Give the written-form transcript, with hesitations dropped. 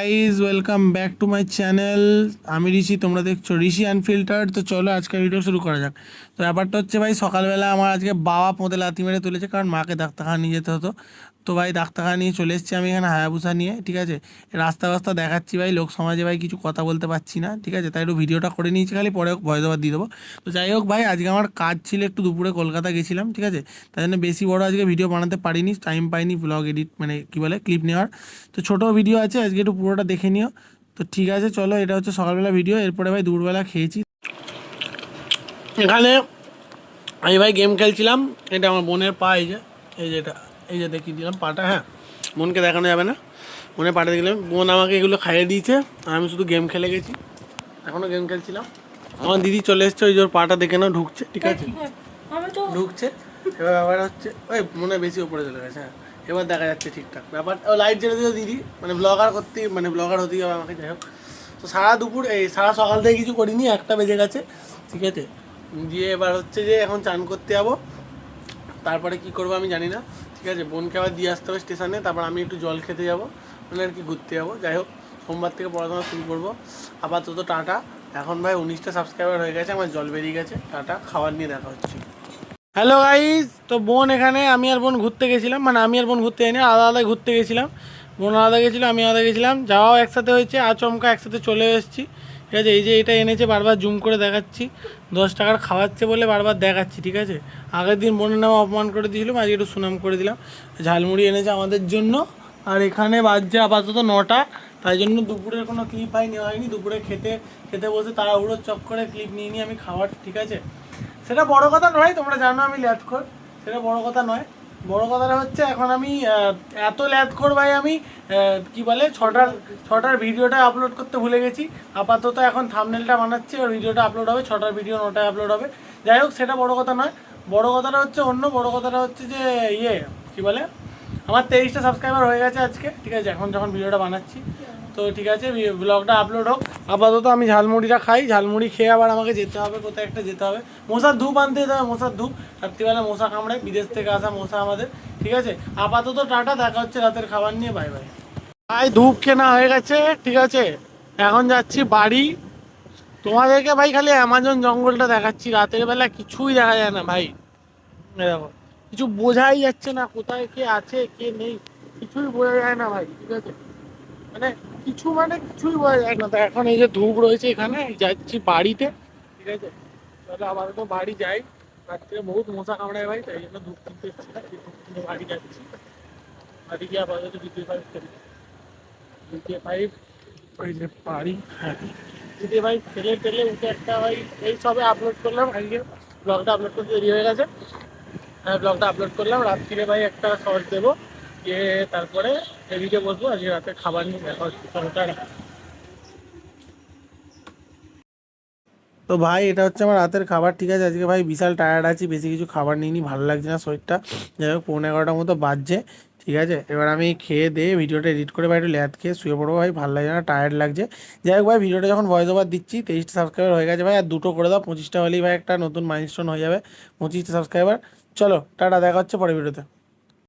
Guys welcome back to my channel. আমি ঋষি, তোমরা দেখছো ঋষি আনফিল্টার্ড। তো চলো আজকে ভিডিও শুরু করা যাক। তো ব্যাপারটা হচ্ছে ভাই, সকালবেলা আমার আজকে বাবা পোঁতে লাথি মেরে তুলেছে, কারণ মাকে ডাক্তারখানা নিয়ে যেতে হতো। তো ভাই ডাক্তারখানা নিয়ে চলে এসেছি আমি এখানে হায়াবুসা নিয়ে, ঠিক আছে। রাস্তা রাস্তা দেখাচ্ছি ভাই, লোক সমাজে ভাই কিছু কথা বলতে পারছি না, ঠিক আছে। তাই একটু ভিডিওটা করে নিয়েছি, খালি পরে ভয়েস ওভার দিয়ে দেবো। তো যাই হোক ভাই, আজকে আমার কাজ ছিল, একটু দুপুরে কলকাতা গেছিলাম, ঠিক আছে। তাই জন্য বেশি বড় আজকে ভিডিও বানাতে পারিনি, টাইম পাইনি ব্লগ এডিট মানে কী বলে ক্লিপ নেওয়ার। তো ছোটো ভিডিও আছে আজকে, একটু পুরোটা দেখে নিও। তো ঠিক আছে চলো, এটা হচ্ছে সকালবেলা ভিডিও। এরপরে ভাই দুপুরবেলা খেয়েছি এখানে। আমি ভাই গেম খেলছিলাম। এটা আমার বোনের পা, এই যে এটা, এই যে দেখিয়ে দিলাম পাটা। হ্যাঁ, বোনকে দেখানো যাবে না, বোনের পাটা দিলাম। বোন আমাকে এগুলো খাইয়ে দিয়েছে, আমি শুধু গেম খেলে গেছি, এখনও গেম খেলছিলাম। আমার দিদি চলে এসছে, ওই যে ওর পাটা দেখে নাও, ঢুকছে, ঠিক আছে, ঢুকছে। এবার ব্যাপার হচ্ছে ওই মনে বেশি উপরে চলে গেছে। হ্যাঁ, এবার দেখা যাচ্ছে ঠিকঠাক ব্যাপার। ও লাইট জ্বেলে দিল দিদি, মানে ব্লগার করতে, মানে ব্লগার হতেই হবে আমাকে। যাই হোক, তো সারা দুপুর এই সারা সকাল থেকে কিছু করিনি, 1টা বেজে গেছে, ঠিক আছে। দিয়ে এবার হচ্ছে যে এখন চান করতে যাবো, তারপরে কি করবো আমি জানি না, ঠিক আছে। বোনকে আবার দিয়ে আসতে হবে স্টেশনে, তারপর আমি একটু জল খেতে যাবো, মানে আর কি ঘুরতে যাবো। যাই হোক, সোমবার থেকে পড়াশোনা শুরু করবো। আপাতত টাটা। এখন ভাই 19টা সাবস্ক্রাইবার হয়ে গেছে, আমার জল বেরিয়ে গেছে। টাটা, খাবার নিয়ে দেখা হচ্ছে। হ্যালো গাইজ, তো বোন এখানে, আমি আর বোন ঘুরতে গেছিলাম, মানে আমি আর বোন ঘুরতে যাইনি, আলাদা আলাদা ঘুরতে গেছিলাম। বোন আলাদা গেছিলো, আমি আলাদা গেছিলাম, যাওয়াও একসাথে হয়েছে, আচমকা একসাথে চলে এসেছি, ঠিক আছে। এই যে এটা এনেছে, বারবার জুম করে দেখাচ্ছি, 10 টাকার খাওয়াচ্ছে বলে বারবার দেখাচ্ছি, ঠিক আছে। আগের দিন বোনের নামে অপমান করে দিয়েছিলাম, আজকে একটু সুনাম করে দিলাম। ঝালমুড়ি এনেছে আমাদের জন্য। আর এখানে বাজছে আপাতত 9টা, তাই জন্য দুপুরের কোনো ক্লিপ নেওয়া হয়নি। দুপুরে খেতে খেতে বসে তাড়াহুড়োর চক্করে ক্লিপ নিয়ে নিই আমি খাবার, ঠিক আছে। সেটা বড় কথা নয়, তোমরা জানো আমি ল্যাথখোর, সেটা বড় কথা নয়। বড় কথাটা হচ্ছে এখন আমি এত ল্যাথখোর ভাই, আমি কি বলে ছটার ভিডিওটা আপলোড করতে ভুলে গেছি। আপাতত এখন থাম্বনেলটা বানাচ্ছি, আর ভিডিওটা আপলোড হবে, 6টার ভিডিও 9টায় আপলোড হবে। যাই হোক, সেটা বড় কথা নয়। বড় কথাটা হচ্ছে অন্য, বড় কথাটা হচ্ছে যে কি বলে, আমার 23টা সাবস্ক্রাইবার হয়ে গেছে আজকে, ঠিক আছে, এখন যখন ভিডিওটা বানাচ্ছি। তো ঠিক আছে, ব্লগটা আপলোড হোক। আপাতত আমি ঝালমুড়িটা খাই, ঝালমুড়ি খেয়ে আবার আমাকে যেতে হবে, কোথায় একটা যেতে হবে, মশার ধূপ আনতে যেতে হবে, মশার ধূপ। রাত্রিবেলা মশা কামড়ায়, বিদেশ থেকে আসা মশা আমাদের, ঠিক আছে। আপাতত টাটা, দেখা হচ্ছে রাতের খাবার নিয়ে, বাই বাই। ভাই ধূপ কেনা হয়ে গেছে, ঠিক আছে, এখন যাচ্ছি বাড়ি। তোমাদেরকে ভাই খালি অ্যামাজন জঙ্গলটা দেখাচ্ছি, রাতের বেলা কিছুই দেখা যায় না ভাই। দেখো, কিছু বোঝাই যাচ্ছে না, কোথায় কে আছে কে নেই, কিছুই বোঝা যায় না ভাই, ঠিক আছে। মানে কিছুই বোঝা যায় না। তো এখন এই যে ধূপ রয়েছে এখানে, যাচ্ছি বাড়িতে, ঠিক আছে। তাহলে আবার তো বাড়ি যাই, রাত্রে বহুত মশা কামড়ায় ভাই, তাই জন্য ধূপ কিনতে এসেছি না, ধূপ কিনে বাড়ি যাচ্ছি। বাড়ি গিয়ে আপাতত GTA 5 খেলি, GTA 5, ওই যে বাড়ি, হ্যাঁ, GTA 5 খেলে টেলে উঠে একটা ভাই, এই সবে আপলোড করলাম আজকে, ব্লগটা আপলোড করতে দেরি হয়ে গেছে। হ্যাঁ, ব্লগটা আপলোড করলাম, রাত্রিরে ভাই একটা শর্ট দেবো, দিয়ে তারপরে এদিকে বসবো। আজকে রাতে খাবার নিয়ে দেখা হচ্ছে, টাটা। তো ভাই এটা হচ্ছে আমার রাতের খাবার, ঠিক আছে। আজকে ভাই বিশাল টায়ার্ড আছি, বেশি কিছু খাবার নিইনি, ভালো লাগছে না শরীরটা। যাই হোক, 11:15টার মতো বাজছে, ঠিক আছে। এবার আমি খেয়ে দিয়ে ভিডিওটা এডিট করে ভাই একটু ল্যাদ খেয়ে শুয়ে পড়বো ভাই, ভালো লাগছে না, টায়ার্ড লাগছে। যাই হোক ভাই, ভিডিওটা যখন ভয়েস ওভার দিচ্ছি, 23টা সাবস্ক্রাইবার হয়ে গেছে ভাই, আর দুটো করে দাও, 25টা হলেই ভাই একটা নতুন মাইলস্টোন হয়ে যাবে, 25টা সাবস্ক্রাইবার। চলো টাটা, দেখা হচ্ছে পরে ভিডিওতে।